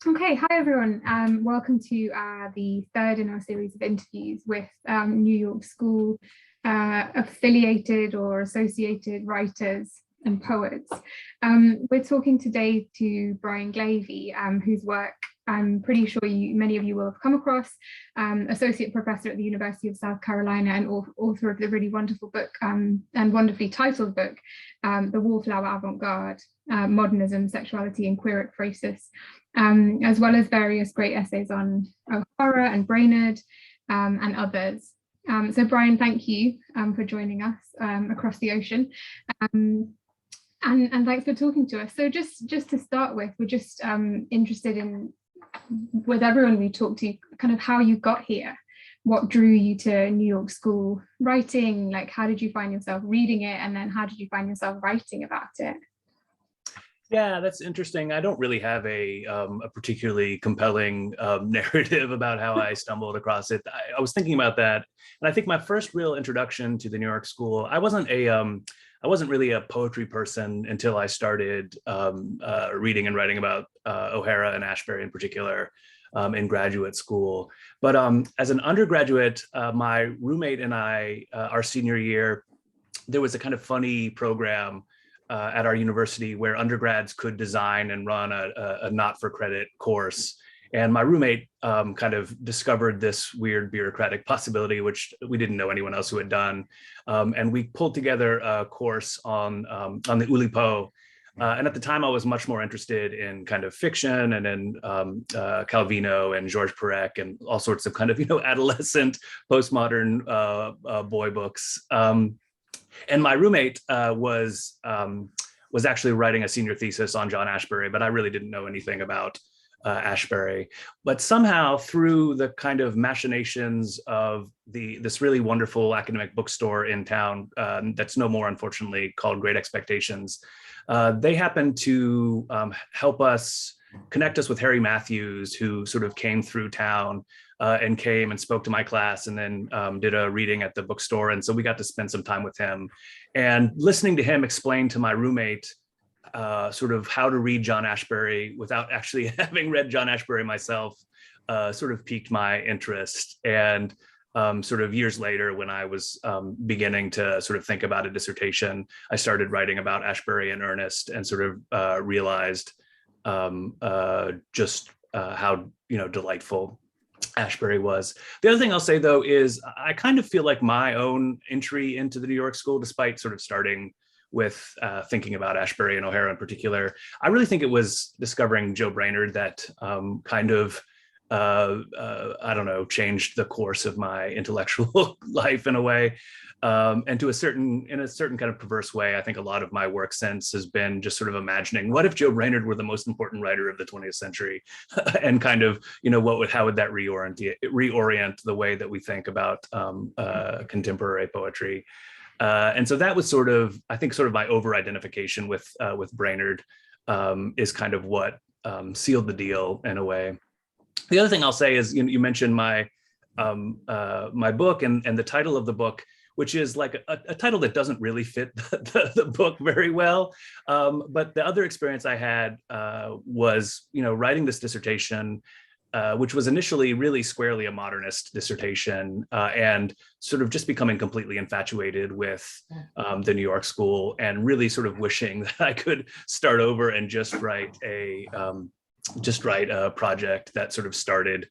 Okay, hi everyone. Welcome to the third in our series of interviews with New York School affiliated or associated writers and poets. We're talking today to Brian Glavey, whose work I'm pretty sure many of you will have come across, associate professor at the University of South Carolina and author of the really wonderful book and wonderfully titled book, The Wallflower Avant-Garde, Modernism, Sexuality and Queer Ekphrasis, as well as various great essays on O'Hara and Brainard and others. So Brian, thank you for joining us across the ocean. And thanks for talking to us. So just to start with, we're just interested in, with everyone we talked to, kind of how you got here. What drew you to New York School writing? Like, how did you find yourself reading it? And then how did you find yourself writing about it? Yeah, that's interesting. I don't really have a particularly compelling narrative about how I stumbled across it. I was thinking about that, and I think my first real introduction to the New York School, I wasn't really a poetry person until I started reading and writing about O'Hara and Ashbery in particular in graduate school. But as an undergraduate, my roommate and I, our senior year, there was a kind of funny program at our university where undergrads could design and run a not-for-credit course. And my roommate kind of discovered this weird bureaucratic possibility, which we didn't know anyone else who had done. And we pulled together a course on the Oulipo. And at the time, I was much more interested in kind of fiction and in Calvino and Georges Perec and all sorts of kind of, adolescent postmodern boy books. And my roommate was actually writing a senior thesis on John Ashbery, but I really didn't know anything about Ashbery. But somehow, through the kind of machinations of this really wonderful academic bookstore in town that's no more, unfortunately, called Great Expectations, they happened to connect us with Harry Matthews, who sort of came through town and came and spoke to my class and then did a reading at the bookstore. And so we got to spend some time with him. And listening to him explain to my roommate sort of how to read John Ashbery without actually having read John Ashbery myself sort of piqued my interest. And sort of years later, when I was beginning to sort of think about a dissertation, I started writing about Ashbery in earnest and sort of realized just how delightful Ashbery was. The other thing I'll say, though, is I kind of feel like my own entry into the New York School, despite sort of starting with thinking about Ashbery and O'Hara in particular, I really think it was discovering Joe Brainard that kind of, I don't know, changed the course of my intellectual life in a way. And in a certain kind of perverse way, I think a lot of my work since has been just sort of imagining, what if Joe Brainard were the most important writer of the 20th century, and kind of, how would that reorient the way that we think about contemporary poetry? And so that was sort of, I think, sort of my over-identification with Brainard is kind of what sealed the deal in a way. The other thing I'll say is, you mentioned my my book and the title of the book, which is like a title that doesn't really fit the book very well. But the other experience I had was, writing this dissertation, which was initially really squarely a modernist dissertation, and sort of just becoming completely infatuated with the New York School and really sort of wishing that I could start over and just write a project that sort of started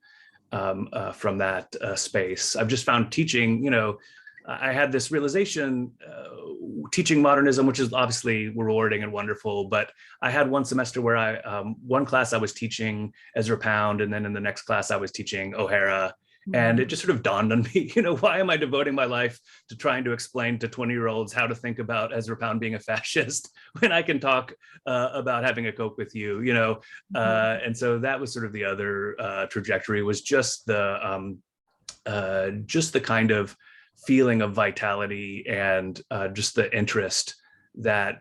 from that space. I've just found teaching, I had this realization, teaching modernism, which is obviously rewarding and wonderful, but I had one semester where one class I was teaching Ezra Pound, and then in the next class I was teaching O'Hara. And it just sort of dawned on me, why am I devoting my life to trying to explain to 20-year-olds how to think about Ezra Pound being a fascist when I can talk about having a Coke with you, And so that was sort of the other trajectory, was just the kind of feeling of vitality and just the interest that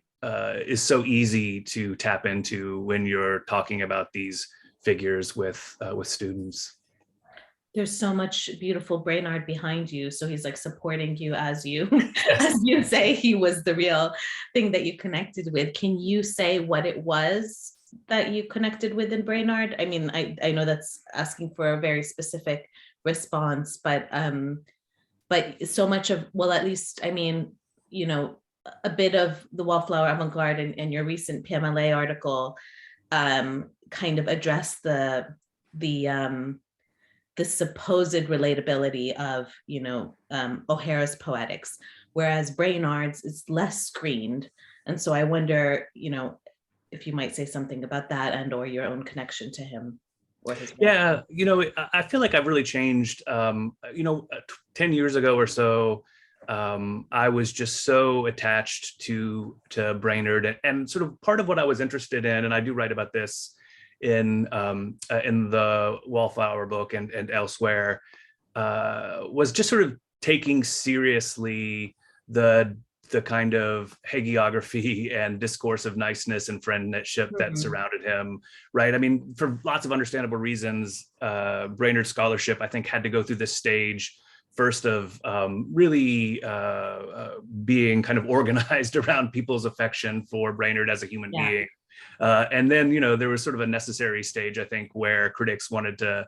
is so easy to tap into when you're talking about these figures with students. There's so much beautiful Brainard behind you. So he's like supporting you as you, as you say, he was the real thing that you connected with. Can you say what it was that you connected with in Brainard? I mean, I know that's asking for a very specific response, but so much of, well, at least, I mean, you know, a bit of the Wallflower Avant-Garde and your recent PMLA article kind of address the supposed relatability of, you know, O'Hara's poetics, whereas Brainard's is less screened. And so I wonder, you know, if you might say something about that and or your own connection to him or his work. Yeah, you know, I feel like I've really changed. You know, 10 years ago or so, I was just so attached to Brainard, and sort of part of what I was interested in, and I do write about this in the Wallflower book and elsewhere, was just sort of taking seriously the kind of hagiography and discourse of niceness and friendship that surrounded him, right? I mean, for lots of understandable reasons, Brainard scholarship, I think, had to go through this stage first of really being kind of organized around people's affection for Brainard as a human being. And then, you know, there was sort of a necessary stage, I think, where critics wanted to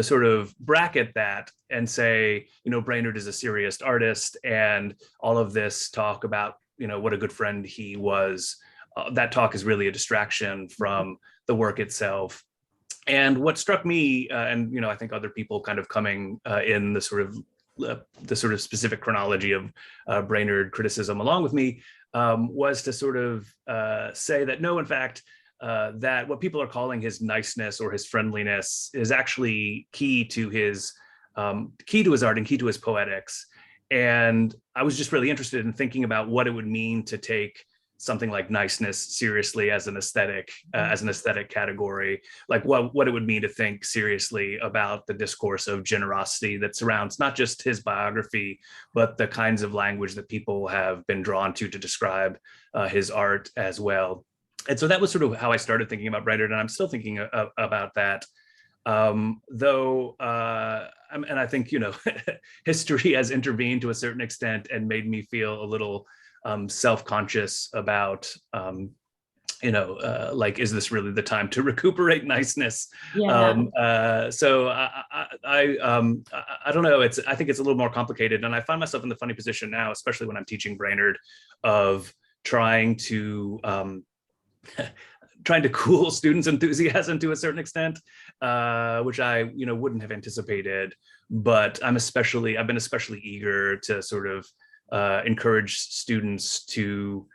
sort of bracket that and say, you know, Brainard is a serious artist, and all of this talk about, you know, what a good friend he was, that talk is really a distraction from the work itself. And what struck me, and, you know, I think other people kind of coming in the sort of specific chronology of Brainard criticism along with me, was to sort of say that no, in fact, that what people are calling his niceness or his friendliness is actually key to his art and key to his poetics. And I was just really interested in thinking about what it would mean to take something like niceness seriously as an aesthetic category, like what it would mean to think seriously about the discourse of generosity that surrounds not just his biography, but the kinds of language that people have been drawn to describe his art as well. And so that was sort of how I started thinking about Brainard, and I'm still thinking about that. Though, and I think, you know, history has intervened to a certain extent and made me feel a little self-conscious about, you know, like, is this really the time to recuperate niceness? Yeah. So I don't know. I think it's a little more complicated, and I find myself in the funny position now, especially when I'm teaching Brainard, of trying to cool students' enthusiasm to a certain extent, which I, you know, wouldn't have anticipated. But I've been especially eager to sort of encourage students to,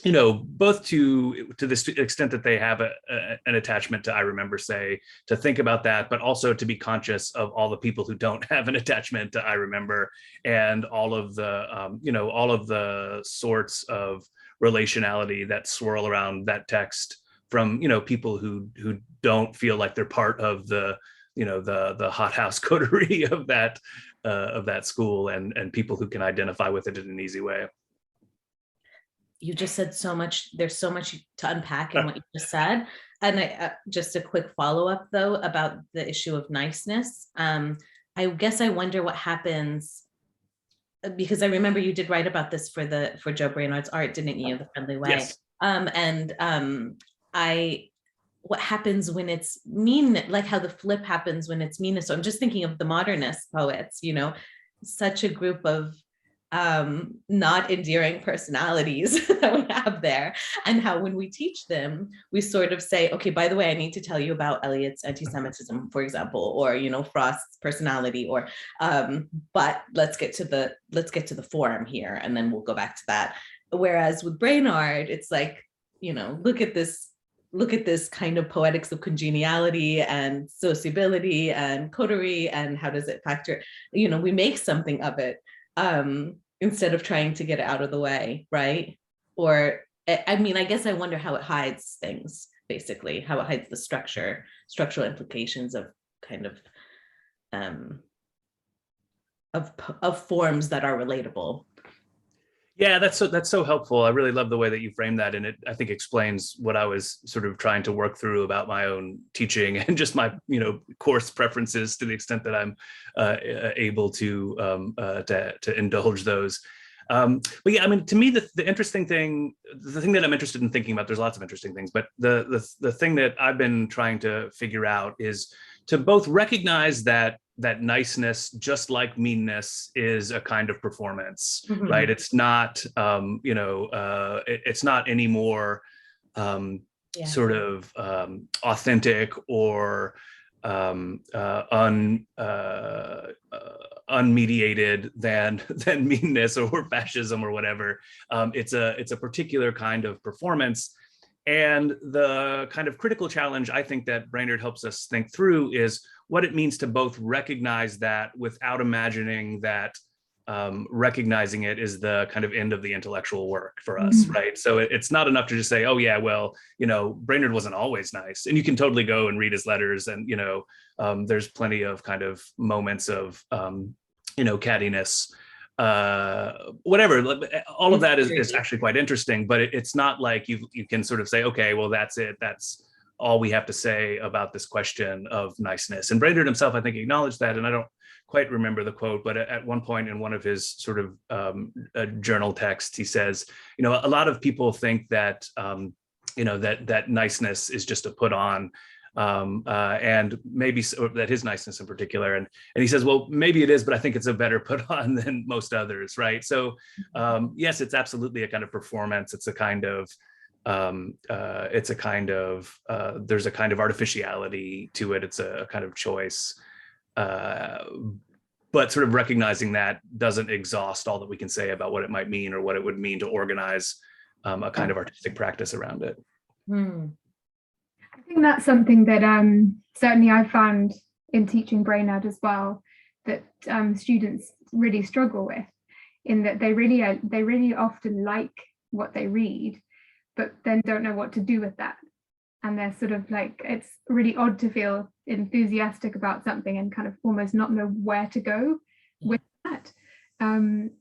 you know, both to the extent that they have an attachment to I Remember, say, to think about that, but also to be conscious of all the people who don't have an attachment to I Remember, and all of the, you know, all of the sorts of relationality that swirl around that text from, you know, people who don't feel like they're part of the, you know, the hothouse coterie of that school, and people who can identify with it in an easy way. You just said so much. There's so much to unpack in what you just said. And I, just a quick follow-up though about the issue of niceness. I guess I wonder what happens, because I remember you did write about this for Joe Brainard's art, didn't you? The Friendly Way. Yes. What happens when it's mean, like how the flip happens when it's meanness. So I'm just thinking of the modernist poets, you know, such a group of not endearing personalities that we have there, and how when we teach them, we sort of say, okay, by the way, I need to tell you about Eliot's anti-Semitism, for example, or, you know, Frost's personality, or but let's get to the form here, and then we'll go back to that. Whereas with Brainard, it's like, you know, look at this kind of poetics of congeniality and sociability and coterie, and how does it factor, you know, we make something of it, instead of trying to get it out of the way, right? Or, I mean, I guess I wonder how it hides things, basically, how it hides the structural implications of kind of forms that are relatable. Yeah, that's so helpful. I really love the way that you frame that, and it, I think, explains what I was sort of trying to work through about my own teaching and just my, you know, course preferences, to the extent that I'm able to indulge those. But yeah, I mean, to me, the interesting thing, the thing that I'm interested in thinking about, there's lots of interesting things, but the thing that I've been trying to figure out is to both recognize that niceness, just like meanness, is a kind of performance, right? It's not, it's not any more sort of authentic or unmediated than meanness or fascism or whatever. It's a particular kind of performance. And the kind of critical challenge I think that Brainard helps us think through is what it means to both recognize that without imagining that recognizing it is the kind of end of the intellectual work for us, right? So it's not enough to just say, oh yeah, well, Brainard wasn't always nice. And you can totally go and read his letters and, there's plenty of kind of moments of, cattiness, whatever. All of that is actually quite interesting, but it's not like you can sort of say, okay, well, that's it. That's all we have to say about this question of niceness. And Brainard himself, I think, acknowledged that. And I don't quite remember the quote, but at one point in one of his sort of journal texts, he says, a lot of people think that, that niceness is just a put on, and maybe that his niceness in particular. And he says, well, maybe it is, but I think it's a better put on than most others, right? So yes, it's absolutely a kind of performance. It's a kind of, there's a kind of artificiality to it. It's a kind of choice. But sort of recognizing that doesn't exhaust all that we can say about what it might mean or what it would mean to organize a kind of artistic practice around it. I think that's something that certainly I found in teaching Brainard as well, that students really struggle with, in that they really often like what they read, but then don't know what to do with that. And they're sort of like, it's really odd to feel enthusiastic about something and kind of almost not know where to go with that.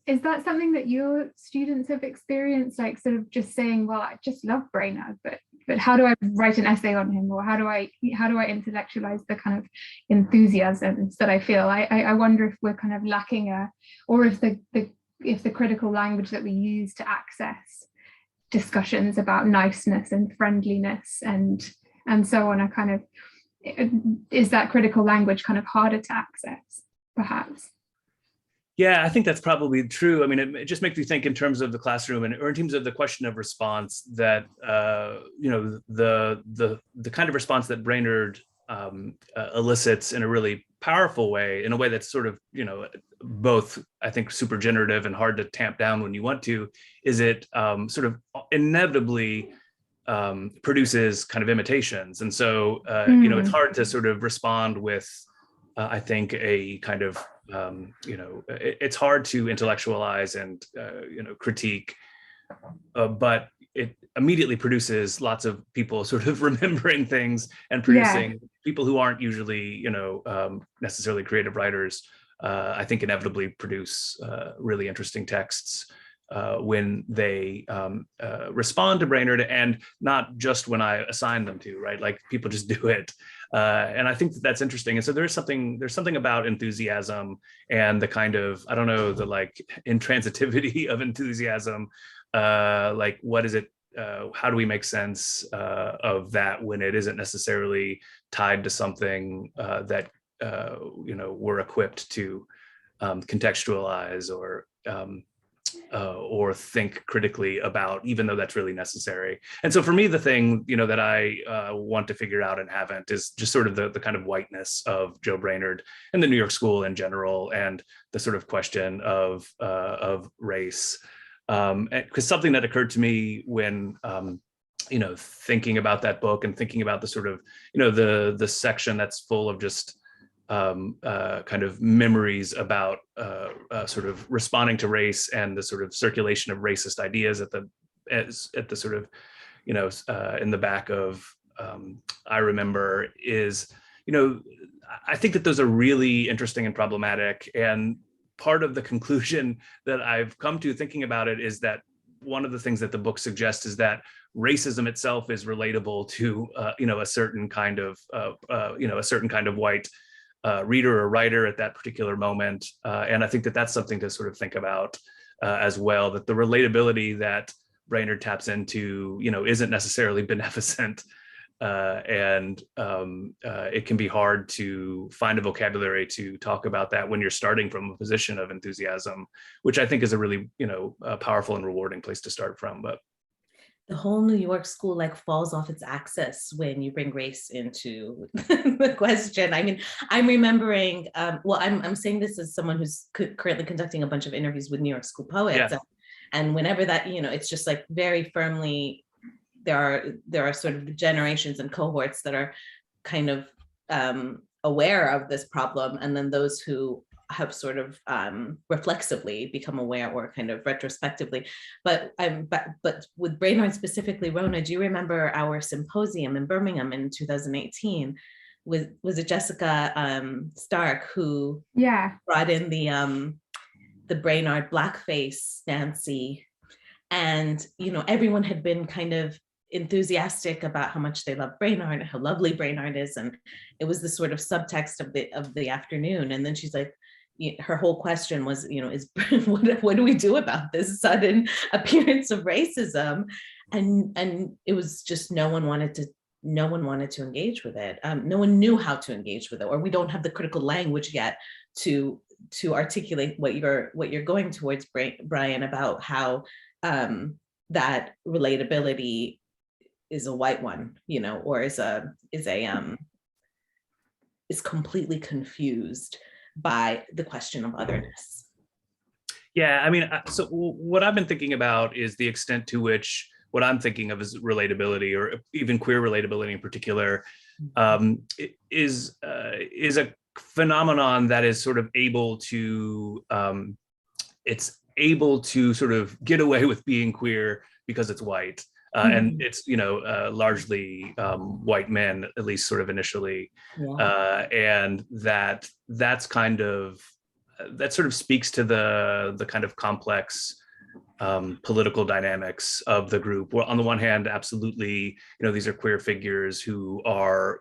Is that something that your students have experienced, like sort of just saying, well, I just love Brainard, but how do I write an essay on him, or how do I intellectualize the kind of enthusiasms that I feel? I wonder if we're kind of lacking or if the critical language that we use to access discussions about niceness and friendliness and so on is that critical language kind of harder to access, perhaps? Yeah, I think that's probably true. I mean, it just makes me think in terms of the classroom or in terms of the question of response, that the kind of response that Brainard elicits in a really powerful way, in a way that's sort of, both, I think, super generative and hard to tamp down when you want to, is it sort of inevitably produces kind of imitations. And so, it's hard to sort of respond with, I think, a kind of, it's hard to intellectualize and, critique, but it immediately produces lots of people sort of remembering things and producing people who aren't usually, necessarily creative writers, I think inevitably produce really interesting texts when they respond to Brainard, and not just when I assign them to, right? Like people just do it. And I think that's interesting. And so there's something about enthusiasm and the kind of, I don't know, the like intransitivity of enthusiasm. Like, what is it? How do we make sense of that when it isn't necessarily tied to something that we're equipped to contextualize or think critically about, even though that's really necessary. And so for me, the thing, that I want to figure out and haven't is just sort of the kind of whiteness of Joe Brainard and the New York School in general, and the sort of question of race. Because something that occurred to me when, thinking about that book and thinking about the sort of, the section that's full of just kind of memories about sort of responding to race and the sort of circulation of racist ideas at the sort of, in the back of I Remember, is, I think that those are really interesting and problematic. And part of the conclusion that I've come to thinking about it is that one of the things that the book suggests is that racism itself is relatable to, a certain kind of, a certain kind of white reader or writer at that particular moment. And I think that that's something to sort of think about as well, that the relatability that Brainard taps into, isn't necessarily beneficent. And it can be hard to find a vocabulary to talk about that when you're starting from a position of enthusiasm, which I think is a really, a powerful and rewarding place to start from. But the whole New York school like falls off its axis when you bring race into the question. I mean, I'm remembering, I'm saying this as someone who's currently conducting a bunch of interviews with New York school poets. Yeah. And whenever that, it's just like very firmly, there are sort of generations and cohorts that are kind of aware of this problem, and then those who have sort of reflexively become aware or kind of retrospectively. But with Brainard specifically, Rona, do you remember our symposium in Birmingham in 2018? Was it Jessica Stark who brought in the Brainard blackface Nancy, and everyone had been kind of enthusiastic about how much they love Brainard, how lovely Brainard is, and it was the sort of subtext of the afternoon. And then she's like, her whole question was, is what do we do about this sudden appearance of racism? And it was just no one wanted to engage with it. No one knew how to engage with it, or we don't have the critical language yet to articulate what you're going towards, Brian, about how that relatability is a white one, or is completely confused by the question of otherness. Yeah, I mean, so what I've been thinking about is the extent to which what I'm thinking of as relatability, or even queer relatability in particular, is a phenomenon that is sort of able to, it's able to sort of get away with being queer because it's white. And it's, largely white men, at least sort of initially. Yeah. And that's kind of, that sort of speaks to the kind of complex political dynamics of the group. Well, on the one hand, absolutely, these are queer figures who are,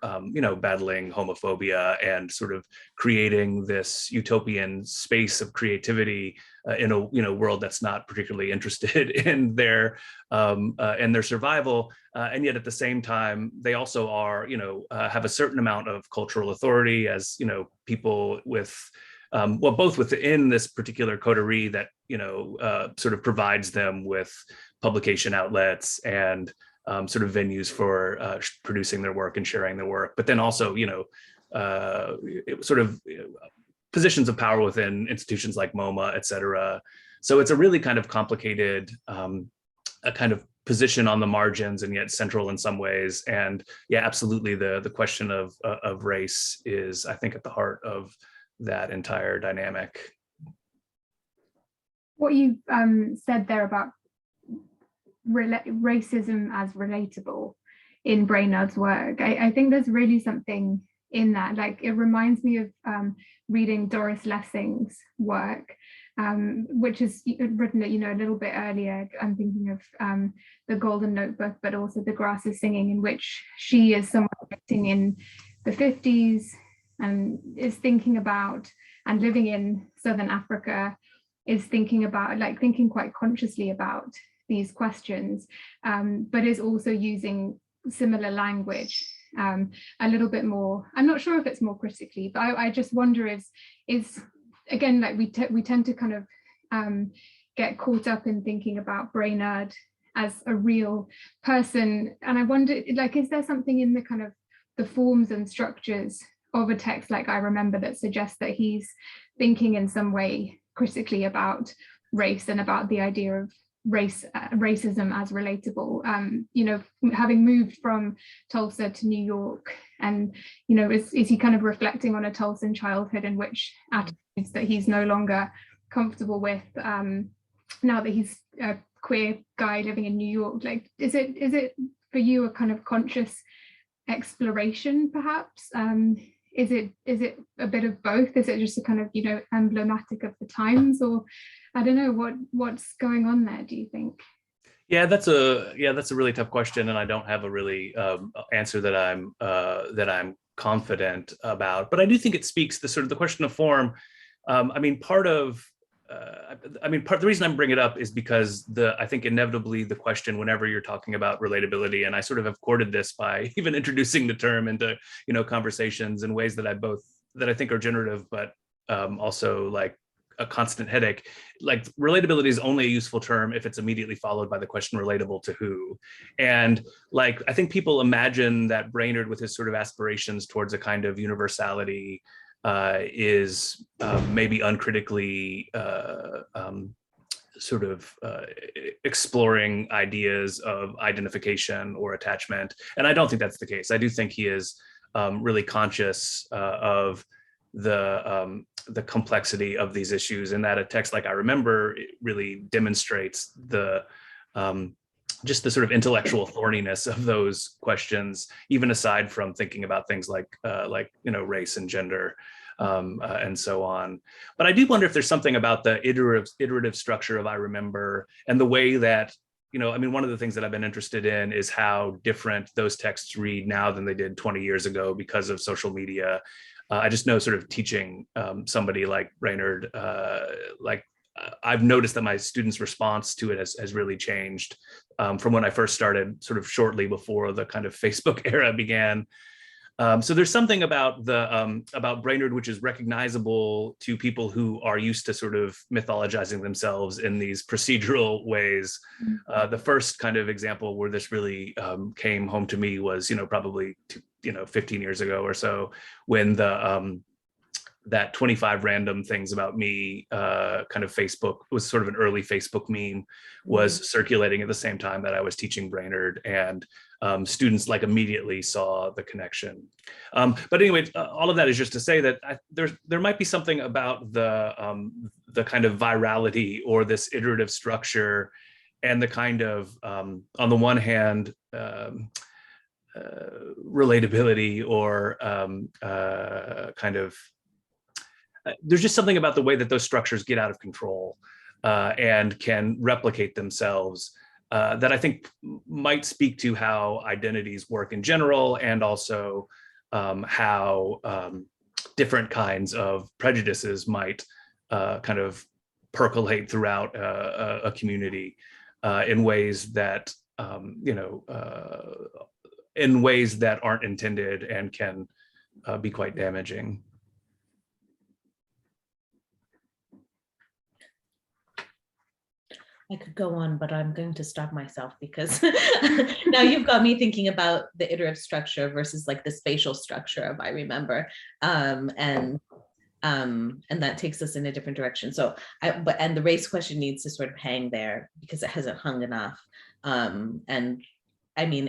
battling homophobia and sort of creating this utopian space of creativity in a world that's not particularly interested in their survival. And yet at the same time, they also are, have a certain amount of cultural authority as, people with, both within this particular coterie that, sort of provides them with publication outlets and sort of venues for producing their work and sharing their work, but then also, sort of positions of power within institutions like MoMA, et cetera. So it's a really kind of complicated, a kind of position on the margins and yet central in some ways. And yeah, absolutely, the question of race is, I think, at the heart of that entire dynamic. What you said there about racism as relatable in Brainard's work, I think there's really something in that. Like, it reminds me of reading Doris Lessing's work, which is written, a little bit earlier. I'm thinking of The Golden Notebook, but also The Grass is Singing, in which she is someone writing in the 50s and is thinking about, and living in Southern Africa, is thinking about, thinking quite consciously about these questions, but is also using similar language, a little bit more. I'm not sure if it's more critically, but I just wonder is again, we tend to kind of get caught up in thinking about Brainard as a real person, and I wonder, is there something in the kind of the forms and structures of a text like I Remember that suggests that he's thinking in some way critically about race and about the idea of racism as relatable, having moved from Tulsa to New York, and is he kind of reflecting on a Tulsan childhood in which attitudes that he's no longer comfortable with now that he's a queer guy living in New York? Is it for you a kind of conscious exploration, perhaps? Is it a bit of both? Is it just a kind of emblematic of the times, or I don't know what's going on there, do you think? Yeah, that's a really tough question, and I don't have a really answer that I'm confident about. But I do think it speaks the question of form. I mean, part of I mean, the reason I'm bringing it up is because I think inevitably the question, whenever you're talking about relatability, and I sort of have courted this by even introducing the term into, conversations in ways that I think are generative, but also like a constant headache. Like, relatability is only a useful term if it's immediately followed by the question, relatable to who? And like, I think people imagine that Brainard, with his sort of aspirations towards a kind of universality, is maybe uncritically sort of exploring ideas of identification or attachment. And I don't think that's the case. I do think he is really conscious of the complexity of these issues, and that a text like I Remember, it really demonstrates just the sort of intellectual thorniness of those questions, even aside from thinking about things like race and gender, and so on. But I do wonder if there's something about the iterative structure of I Remember, and the way that, I mean, one of the things that I've been interested in is how different those texts read now than they did 20 years ago because of social media. I just know, sort of teaching somebody like Brainard, I've noticed that my students' response to it has really changed from when I first started, sort of shortly before the kind of Facebook era began. So there's something about about Brainard which is recognizable to people who are used to sort of mythologizing themselves in these procedural ways. The first kind of example where this really came home to me was, probably 15 years ago or so, when that 25 random things about me kind of Facebook was sort of an early Facebook meme, was circulating at the same time that I was teaching Brainard, and students like immediately saw the connection. But anyway, all of that is just to say that there might be something about the kind of virality or this iterative structure, and the kind of, on the one hand, relatability or kind of, there's just something about the way that those structures get out of control and can replicate themselves that I think might speak to how identities work in general, and also how different kinds of prejudices might kind of percolate throughout a community in ways that, in ways that aren't intended and can be quite damaging. I could go on, but I'm going to stop myself, because now you've got me thinking about the iterative structure versus like the spatial structure of I Remember, and that takes us in a different direction. So, and the race question needs to sort of hang there because it hasn't hung enough. And I mean,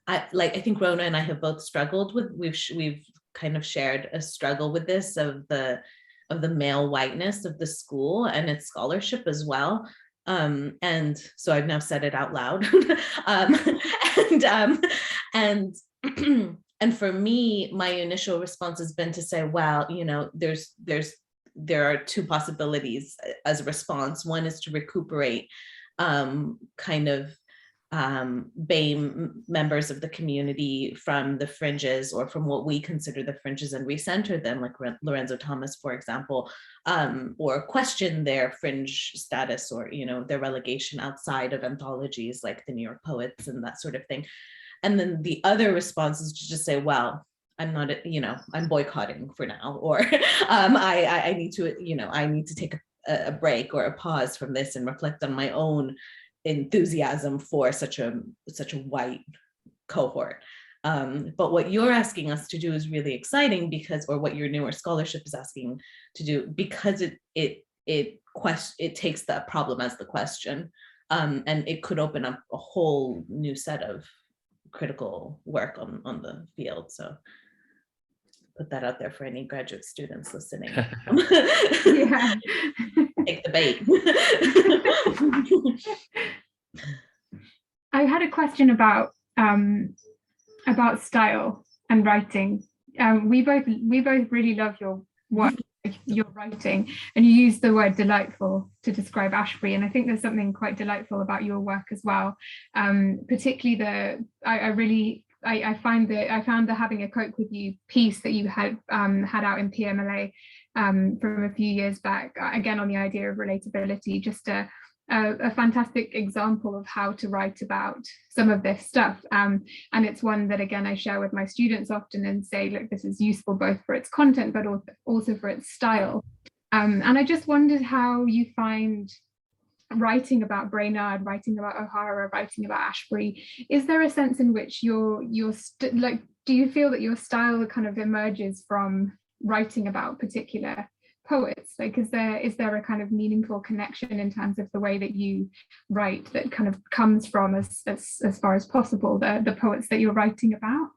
I think Rona and I have both struggled with. We've kind of shared a struggle with this of the male whiteness of the school and its scholarship as well. And so I've now said it out loud. And for me, my initial response has been to say, well, there are two possibilities as a response. One is to recuperate kind of BAME members of the community from the fringes, or from what we consider the fringes, and recenter them, like Lorenzo Thomas, for example, or question their fringe status, or their relegation outside of anthologies like the New York Poets and that sort of thing. And then the other response is to just say, well, I'm not, I'm boycotting for now, or I need to take a break or a pause from this and reflect on my own enthusiasm for such a white cohort. But what you're asking us to do is really exciting, because, or what your newer scholarship is asking to do, because it takes that problem as the question, and it could open up a whole new set of critical work on the field. So put that out there for any graduate students listening. Yeah. Take the bait. I had a question about style and writing. We both really love your work, your writing, and you use the word delightful to describe Ashbury, and I think there's something quite delightful about your work as well. Particularly I found the Having a Coke with You piece that you had out in PMLA from a few years back, again on the idea of relatability, just a fantastic example of how to write about some of this stuff. And it's one that, again, I share with my students often and say, look, this is useful both for its content, but also for its style. And I just wondered how you find writing about Brainard, writing about O'Hara, writing about Ashbery. Is there a sense in which do you feel that your style kind of emerges from writing about particular poets? Like, is there a kind of meaningful connection in terms of the way that you write that kind of comes from, as far as possible, the poets that you're writing about?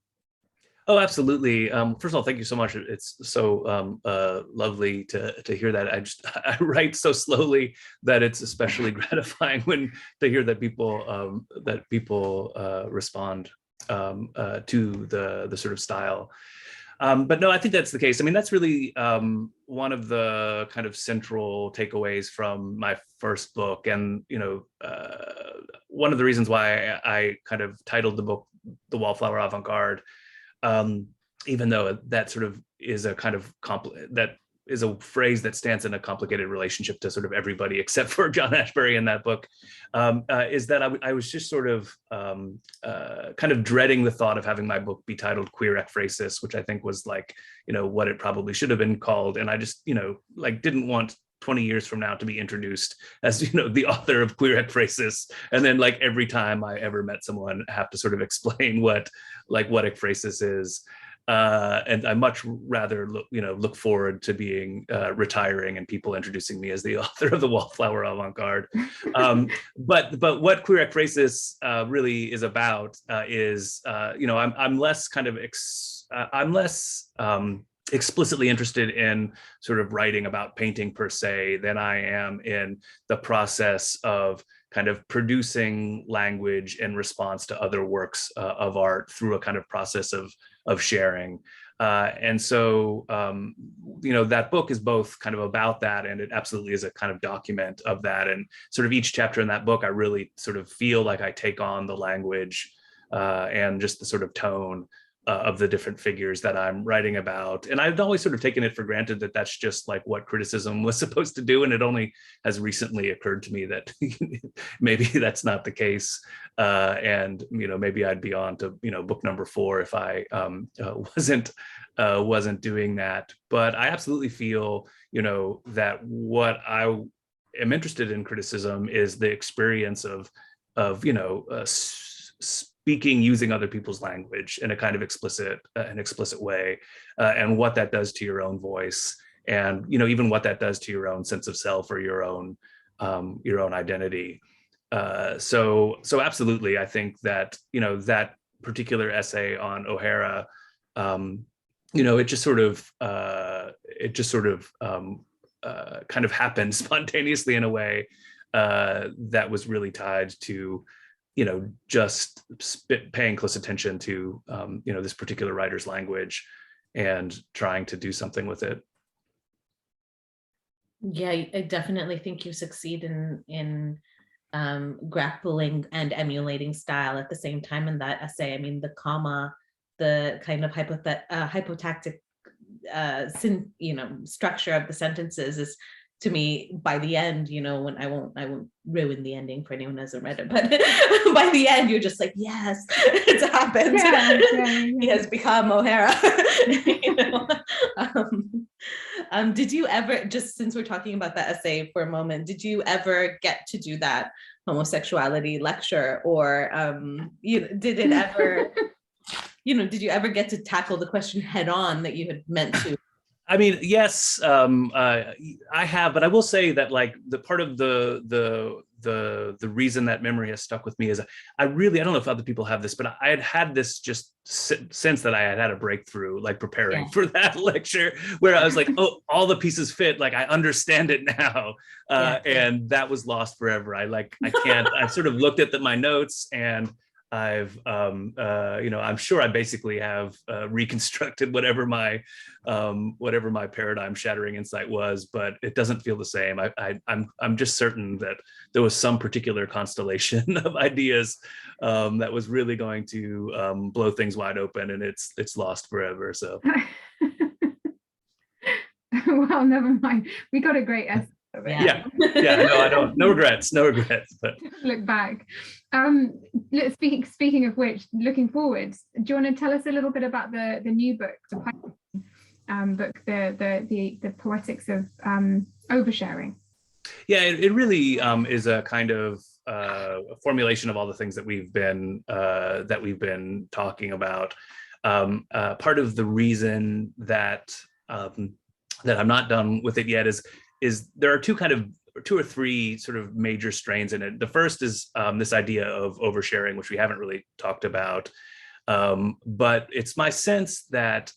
Oh, absolutely. First of all, thank you so much. It's so lovely to hear that. I write so slowly that it's especially gratifying to hear that people respond to the sort of style. But no, I think that's the case. I mean, that's really one of the kind of central takeaways from my first book. And, one of the reasons why I kind of titled the book The Wallflower Avant-Garde, even though that sort of is a kind of that is a phrase that stands in a complicated relationship to sort of everybody except for John Ashbery in that book, is that I was just sort of kind of dreading the thought of having my book be titled Queer Ekphrasis, which I think was like, what it probably should have been called. And I just, like didn't want 20 years from now to be introduced as, the author of Queer Ekphrasis. And then like every time I ever met someone, I have to sort of explain what ekphrasis is. And I much rather look forward to being retiring and people introducing me as the author of the Wallflower Avant-Garde. But what Queer Ekphrasis really is about is I'm less kind of explicitly interested in sort of writing about painting per se than I am in the process of kind of producing language in response to other works of art through a kind of process of sharing. And so, that book is both kind of about that, and it absolutely is a kind of document of that. And sort of each chapter in that book, I really sort of feel like I take on the language and just the sort of tone of the different figures that I'm writing about. And I've always sort of taken it for granted that that's just like what criticism was supposed to do. And it only has recently occurred to me that maybe that's not the case. And, maybe I'd be on to, book number 4 if I wasn't doing that. But I absolutely feel, that what I am interested in criticism is the experience of speaking using other people's language in a kind of explicit way, and what that does to your own voice, and even what that does to your own sense of self or your own identity. So absolutely, I think that that particular essay on O'Hara, it just sort of kind of happened spontaneously in a way that was really tied to just paying close attention to, this particular writer's language and trying to do something with it. Yeah, I definitely think you succeed in grappling and emulating style at the same time in that essay. I mean, the comma, the kind of hypotactic structure of the sentences is, to me, by the end, when I won't ruin the ending for anyone who hasn't read it, but by the end you're just like, yes, it's happened. Yeah. He has become O'Hara. Did you ever, just since we're talking about that essay for a moment, did you ever get to do that homosexuality lecture, or did it ever did you ever get to tackle the question head on that you had meant to? I mean, yes, I have, but I will say that like the part of the reason that memory has stuck with me is I don't know if other people have this, but I had this just sense that I had a breakthrough, like preparing for that lecture, where I was like, oh, all the pieces fit, like I understand it now. And that was lost forever. I can't, I sort of looked at my notes, and I've, I'm sure I basically have reconstructed whatever my paradigm shattering insight was, but it doesn't feel the same. I'm just certain that there was some particular constellation of ideas that was really going to blow things wide open, and it's lost forever. So. Well, never mind. We got a great essay of it. Yeah. No, I don't. No regrets. But Look back. Speaking of which, looking forward, do you want to tell us a little bit about the new book, the book, the Poetics of Oversharing? Yeah, it really is a kind of a formulation of all the things that we've been talking about. Part of the reason that that I'm not done with it yet is there are two or three sort of major strains in it. The first is this idea of oversharing, which we haven't really talked about, but it's my sense that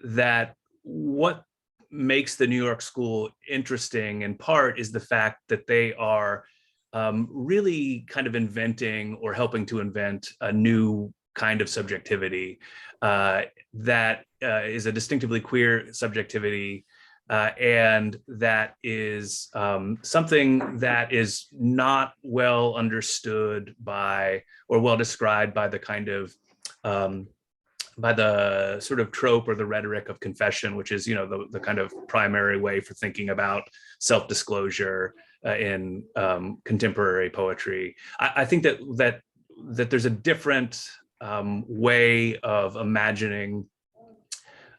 that what makes the New York School interesting in part is the fact that they are really kind of inventing or helping to invent a new kind of subjectivity that is a distinctively queer subjectivity, and that is something that is not well understood by or well described by the kind of by the sort of trope or the rhetoric of confession, which is, the kind of primary way for thinking about self-disclosure in contemporary poetry. I think that there's a different way of imagining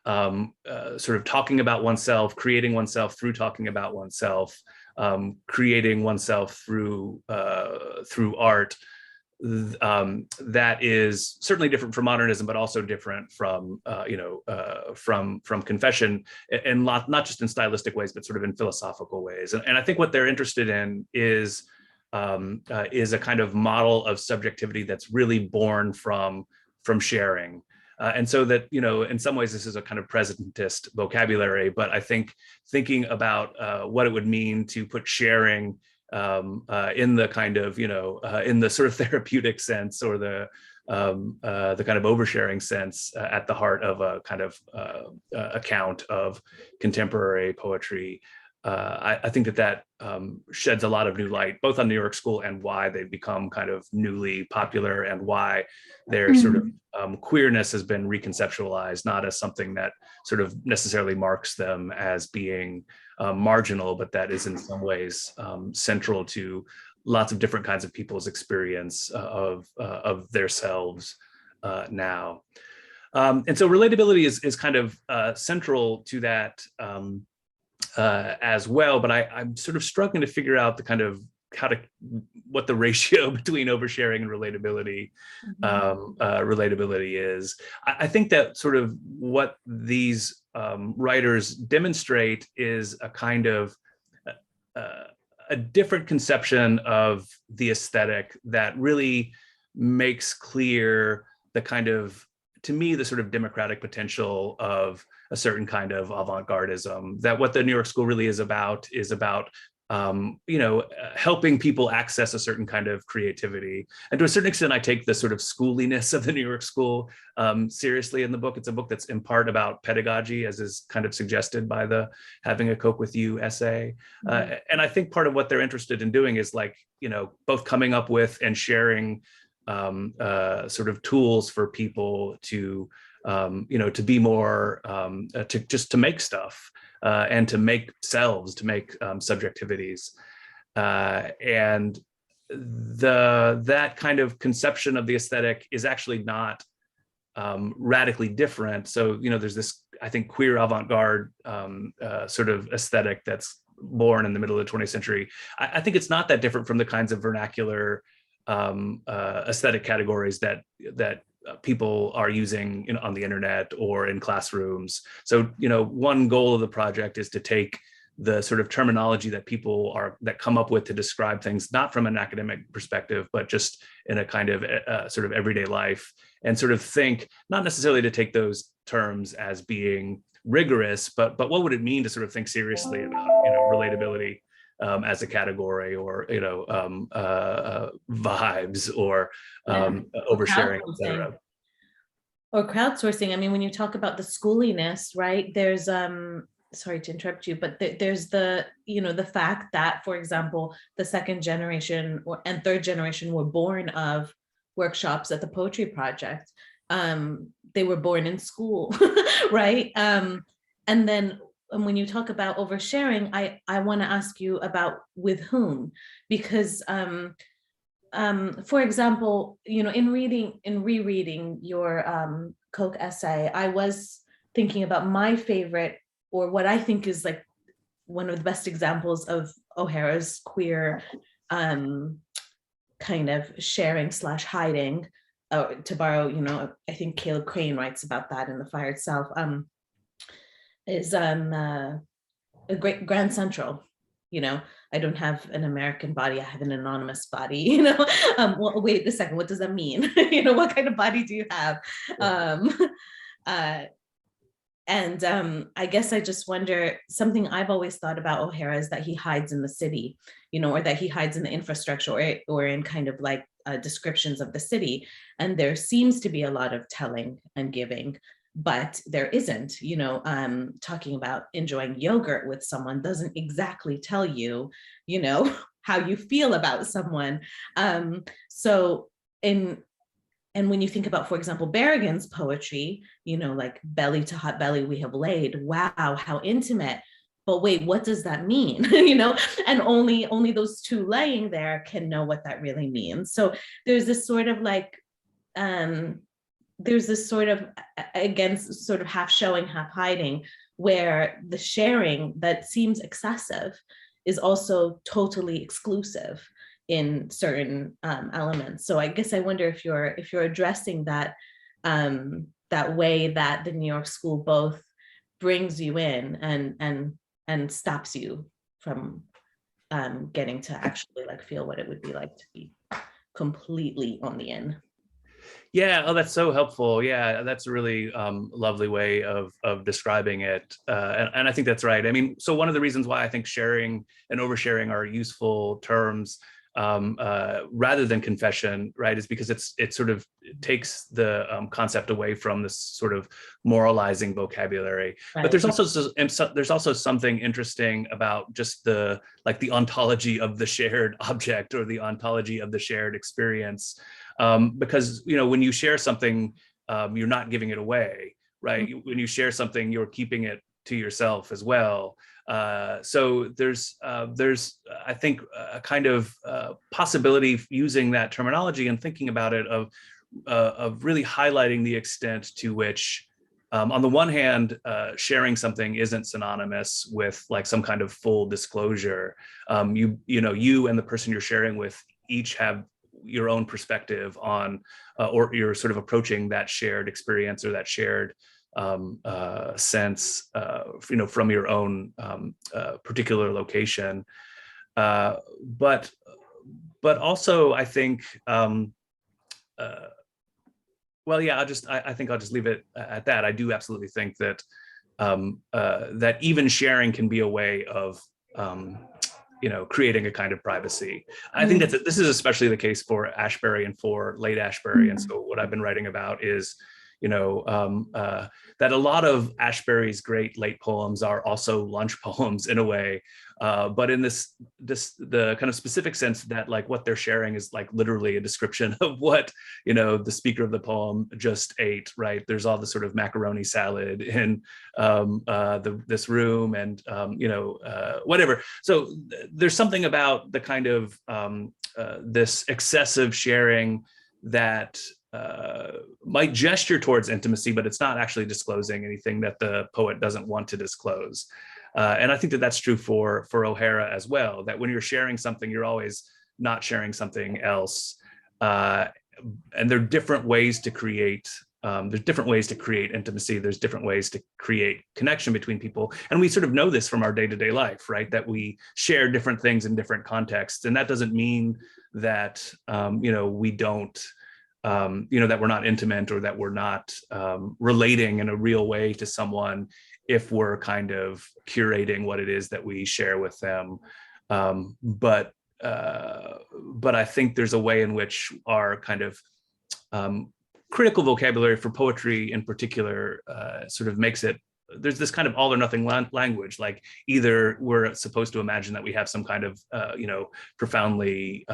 sort of talking about oneself, creating oneself through talking about oneself, creating oneself through art. That is certainly different from modernism, but also different from from confession, and not just in stylistic ways, but sort of in philosophical ways. And I think what they're interested in is a kind of model of subjectivity that's really born from sharing. And so that, in some ways, this is a kind of presentist vocabulary, but I think thinking about what it would mean to put sharing in the kind of, in the sort of therapeutic sense, or the kind of oversharing sense, at the heart of a kind of account of contemporary poetry. I think that sheds a lot of new light, both on New York School and why they've become kind of newly popular, and why their sort of queerness has been reconceptualized, not as something that sort of necessarily marks them as being marginal, but that is in some ways central to lots of different kinds of people's experience of their selves now. And so relatability is kind of central to that as well, but I'm sort of struggling to figure out the kind of what the ratio between oversharing and relatability is. I think that sort of what these writers demonstrate is a kind of a different conception of the aesthetic that really makes clear the kind of, to me, the sort of democratic potential of a certain kind of avant-gardism. That what the New York School really is about helping people access a certain kind of creativity. And to a certain extent, I take the sort of schooliness of the New York School seriously in the book. It's a book that's in part about pedagogy, as is kind of suggested by the Having a Coke with You essay. And I think part of what they're interested in doing is both coming up with and sharing sort of tools for people to to be more, to make stuff, and to make selves, to make subjectivities. And that kind of conception of the aesthetic is actually not radically different. So, there's this, I think, queer avant-garde sort of aesthetic that's born in the middle of the 20th century. I think it's not that different from the kinds of vernacular aesthetic categories that people are using on the internet or in classrooms. So, one goal of the project is to take the sort of terminology that people that come up with to describe things, not from an academic perspective, but just in a kind of sort of everyday life, and sort of think, not necessarily to take those terms as being rigorous, but what would it mean to sort of think seriously about, relatability as a category, or vibes, or oversharing, etc. Or crowdsourcing. I mean, when you talk about the schooliness, right? There's sorry to interrupt you, but there's the the fact that, for example, the second generation and third generation were born of workshops at the Poetry Project. They were born in school, right? And then when you talk about oversharing, I want to ask you about with whom, because for example, in rereading your Koch essay, I was thinking about my favorite, or what I think is like one of the best examples of O'Hara's queer kind of sharing / hiding, to borrow, I think Caleb Crane writes about that in The Fire Itself, is a great Grand Central. I don't have an American body, I have an anonymous body. Well, wait a second, what does that mean? What kind of body do you have? And I guess I just wonder, something I've always thought about O'Hara is that he hides in the city, or that he hides in the infrastructure, or in kind of like descriptions of the city. And there seems to be a lot of telling and giving, but there isn't. Talking about enjoying yogurt with someone doesn't exactly tell you, how you feel about someone. And when you think about, for example, Berrigan's poetry, like belly to hot belly we have laid, wow, how intimate. But wait, what does that mean? And only those two laying there can know what that really means. So there's this sort of like, again, sort of half showing, half hiding, where the sharing that seems excessive is also totally exclusive in certain elements. So I guess I wonder if you're addressing that that way that the New York School both brings you in and stops you from getting to actually like feel what it would be like to be completely on the in. Yeah, oh, that's so helpful. Yeah, that's a really lovely way of describing it. And I think that's right. I mean, so one of the reasons why I think sharing and oversharing are useful terms rather than confession, right, is because it sort of takes the concept away from this sort of moralizing vocabulary. Right. But there's also something interesting about just the ontology of the shared object, or the ontology of the shared experience, because when you share something, you're not giving it away, right? Mm-hmm. When you share something, you're keeping it to yourself as well. So there's I think a kind of possibility using that terminology and thinking about it of really highlighting the extent to which, on the one hand, sharing something isn't synonymous with like some kind of full disclosure. You and the person you're sharing with each have your own perspective on, or you're sort of approaching that shared experience or that shared sense, from your own particular location. But also, I think, well, yeah, I think I'll just leave it at that. I do absolutely think that that even sharing can be a way of creating a kind of privacy. I think that this is especially the case for Ashbery and for late Ashbery. And so what I've been writing about is, that a lot of Ashbery's great late poems are also lunch poems in a way, but in the kind of specific sense that like what they're sharing is like literally a description of what the speaker of the poem just ate. Right? There's all the sort of macaroni salad in this room, and whatever. So there's something about the kind of this excessive sharing that might gesture towards intimacy, but it's not actually disclosing anything that the poet doesn't want to disclose. And I think that that's true for O'Hara as well, that when you're sharing something, you're always not sharing something else. And there are different ways to create, intimacy. There's different ways to create connection between people. And we sort of know this from our day-to-day life, right? That we share different things in different contexts. And that doesn't mean that, we don't, that we're not intimate, or that we're not relating in a real way to someone if we're kind of curating what it is that we share with them. But I think there's a way in which our kind of critical vocabulary for poetry in particular sort of makes it, there's this kind of all or nothing language, like either we're supposed to imagine that we have some kind of, profoundly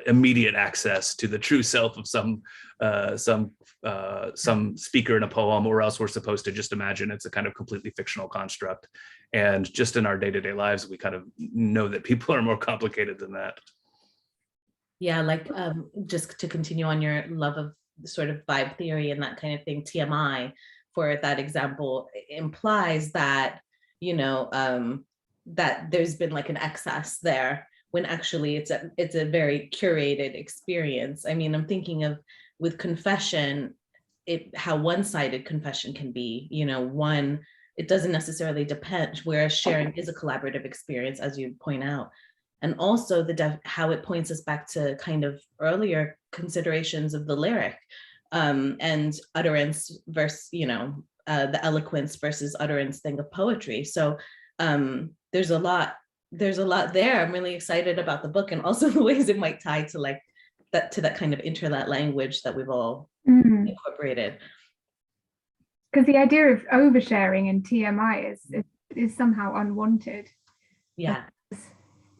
immediate access to the true self of some some speaker in a poem, or else we're supposed to just imagine it's a kind of completely fictional construct. And just in our day-to-day lives, we kind of know that people are more complicated than that. Yeah, like just to continue on your love of sort of vibe theory and that kind of thing, TMI, for that example, implies that, you know, that there's been like an excess there, when actually it's a very curated experience. I mean, I'm thinking of with confession, how one-sided confession can be, you know, it doesn't necessarily depend, whereas sharing is a collaborative experience, as you point out. And also how it points us back to kind of earlier considerations of the lyric, and utterance versus, you know, the eloquence versus utterance thing of poetry. So there's a lot there. I'm really excited about the book, and also the ways it might tie to like that kind of interlet language that we've all incorporated. Because the idea of oversharing and TMI is somehow unwanted. Yeah.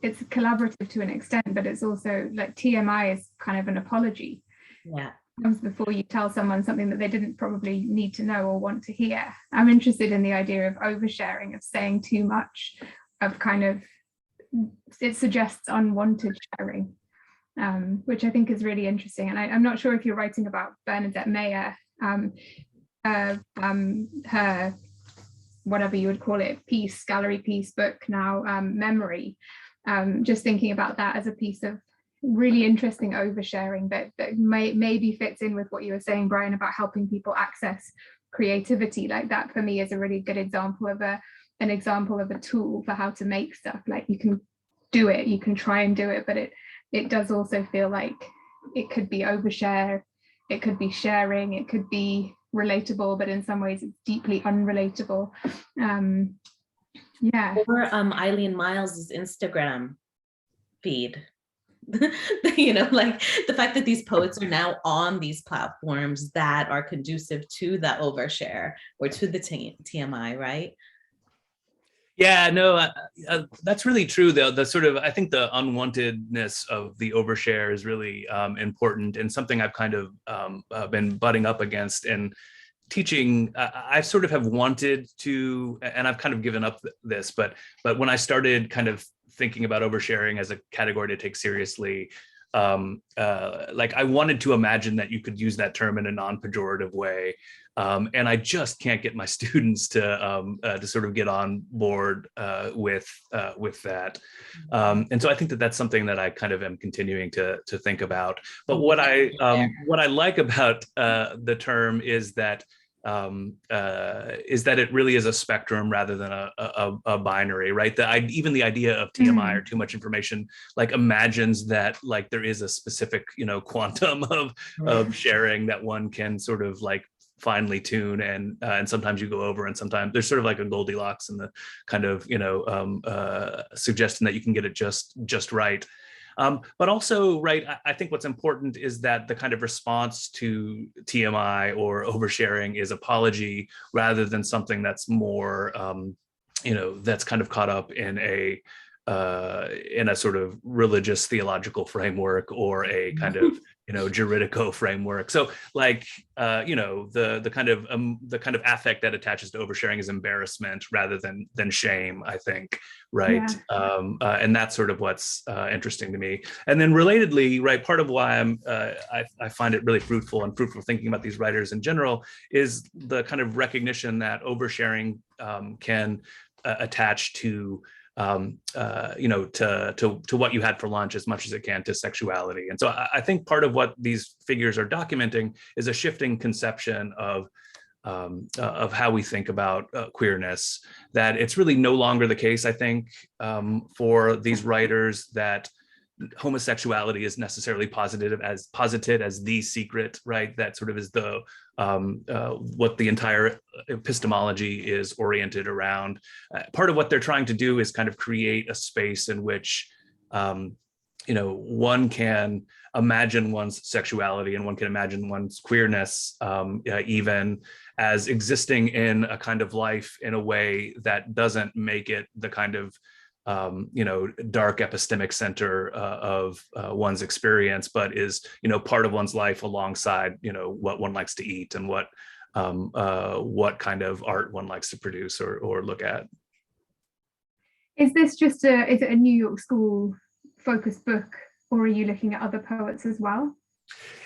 It's collaborative to an extent, but it's also like TMI is kind of an apology. Yeah. It comes before you tell someone something that they didn't probably need to know or want to hear. I'm interested in the idea of oversharing, of saying too much, of kind of, it suggests unwanted sharing, which I think is really interesting. And I'm not sure if you're writing about Bernadette Meyer, her, whatever you would call it, gallery piece, book now, Memory. Just thinking about that as a piece of really interesting oversharing that maybe fits in with what you were saying, Brian, about helping people access creativity. Like that for me is a really good example of a tool for how to make stuff. Like you can do it, you can try and do it, but it does also feel like it could be overshare, it could be sharing, it could be relatable, but in some ways it's deeply unrelatable. Yeah. Or Eileen Miles's Instagram feed. You know, like the fact that these poets are now on these platforms that are conducive to the overshare or to the TMI, right? Yeah, no, that's really true. The sort of, I think the unwantedness of the overshare is really important, and something I've kind of been butting up against and teaching. I sort of have wanted to, and I've kind of given up this, but when I started kind of thinking about oversharing as a category to take seriously, like I wanted to imagine that you could use that term in a non-pejorative way. And I just can't get my students to sort of get on board with that. And so I think that that's something that I kind of am continuing to think about. But what I like about the term is that it really is a spectrum rather than a binary, right? Even the idea of TMI or too much information, like imagines that like there is a specific, you know, quantum of sharing that one can sort of like finely tune, and sometimes you go over, and sometimes there's sort of like a Goldilocks in the kind of, you know, suggestion that you can get it just right. But also, right, I think what's important is that the kind of response to TMI or oversharing is apology rather than something that's more, you know, that's kind of caught up in a sort of religious theological framework or a kind of, you know, juridico framework. So like, you know, the kind of affect that attaches to oversharing is embarrassment rather than shame, I think, right? Yeah. And that's sort of what's interesting to me. And then relatedly, right, part of why I find it really fruitful thinking about these writers in general is the kind of recognition that oversharing can attach to you know, to what you had for lunch as much as it can to sexuality. And so I think part of what these figures are documenting is a shifting conception of how we think about queerness, that it's really no longer the case, I think, for these writers that homosexuality is necessarily posited as the secret, right? That sort of is the what the entire epistemology is oriented around. Part of what they're trying to do is kind of create a space in which you know, one can imagine one's sexuality and one can imagine one's queerness even as existing in a kind of life in a way that doesn't make it the kind of dark epistemic center of one's experience, but is, part of one's life alongside, what one likes to eat and what kind of art one likes to produce or look at. Is this just is it a New York School focused book, or are you looking at other poets as well?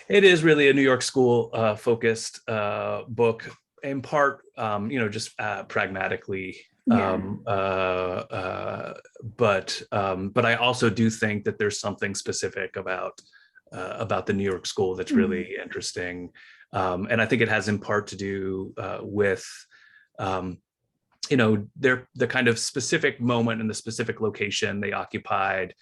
It is really a New York School focused book, in part, just pragmatically. Yeah. But I also do think that there's something specific about the New York School that's really interesting, and I think it has in part to do with the kind of specific moment and the specific location they occupied,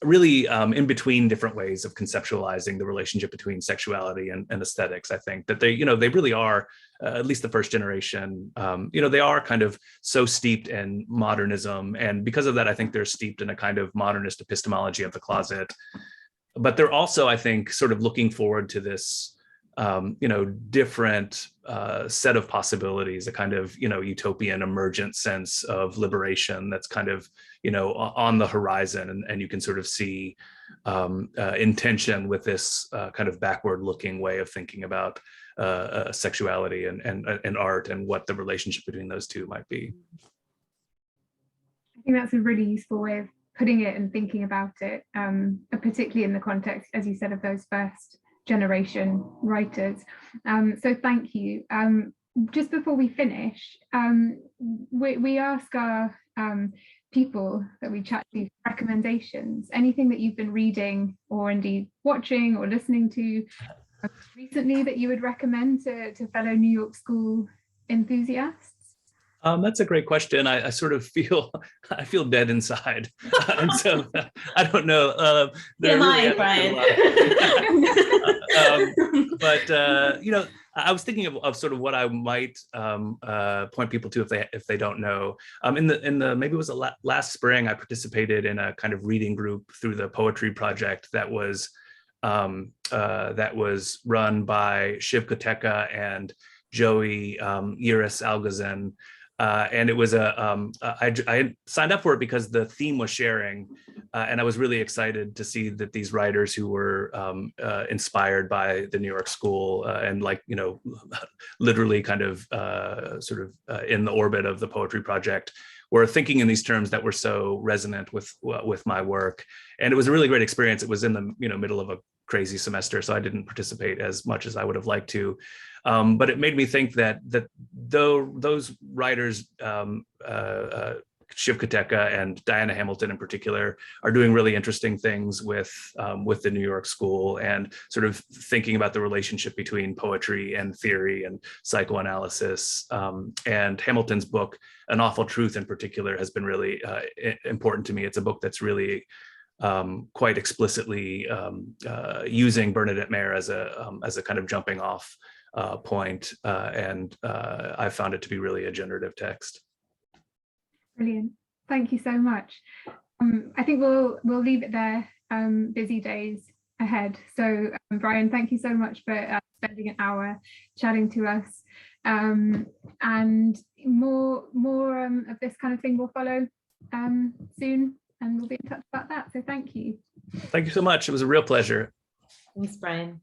really in between different ways of conceptualizing the relationship between sexuality and aesthetics. I think that they really are, at least the first generation, they are kind of so steeped in modernism. And because of that, I think they're steeped in a kind of modernist epistemology of the closet. But they're also, I think, sort of looking forward to this, different set of possibilities, a kind of, utopian emergent sense of liberation that's kind of, on the horizon. And you can sort of see intention with this kind of backward looking way of thinking about sexuality and art and what the relationship between those two might be. I think that's a really useful way of putting it and thinking about it, particularly in the context, as you said, of those first generation writers. So thank you. Just before we finish, we ask our people that we chat to recommendations, anything that you've been reading or indeed watching or listening to recently that you would recommend to fellow New York School enthusiasts? That's a great question. I sort of feel dead inside, and so I don't know. Brian. But I was thinking of sort of what I might point people to if they don't know. In the maybe it was last spring, I participated in a kind of reading group through the Poetry Project that was run by Shiv Koteka and Joey Yiris Algazin. And it was I signed up for it because the theme was sharing, and I was really excited to see that these writers who were inspired by the New York School and literally kind of sort of in the orbit of the Poetry Project were thinking in these terms that were so resonant with my work. And it was a really great experience. It was in the middle of a crazy semester, so I didn't participate as much as I would have liked to. But it made me think that though those writers, Shiv Koteka and Diana Hamilton in particular, are doing really interesting things with the New York School and sort of thinking about the relationship between poetry and theory and psychoanalysis. And Hamilton's book, An Awful Truth in particular, has been really important to me. It's a book that's really quite explicitly using Bernadette Mayer as a kind of jumping off point, and I found it to be really a generative text. Brilliant. Thank you so much. I think we'll leave it there. Busy days ahead. So Brian, thank you so much for spending an hour chatting to us. And more of this kind of thing will follow soon, and we'll be in touch about that. So thank you. Thank you so much. It was a real pleasure. Thanks, Brian.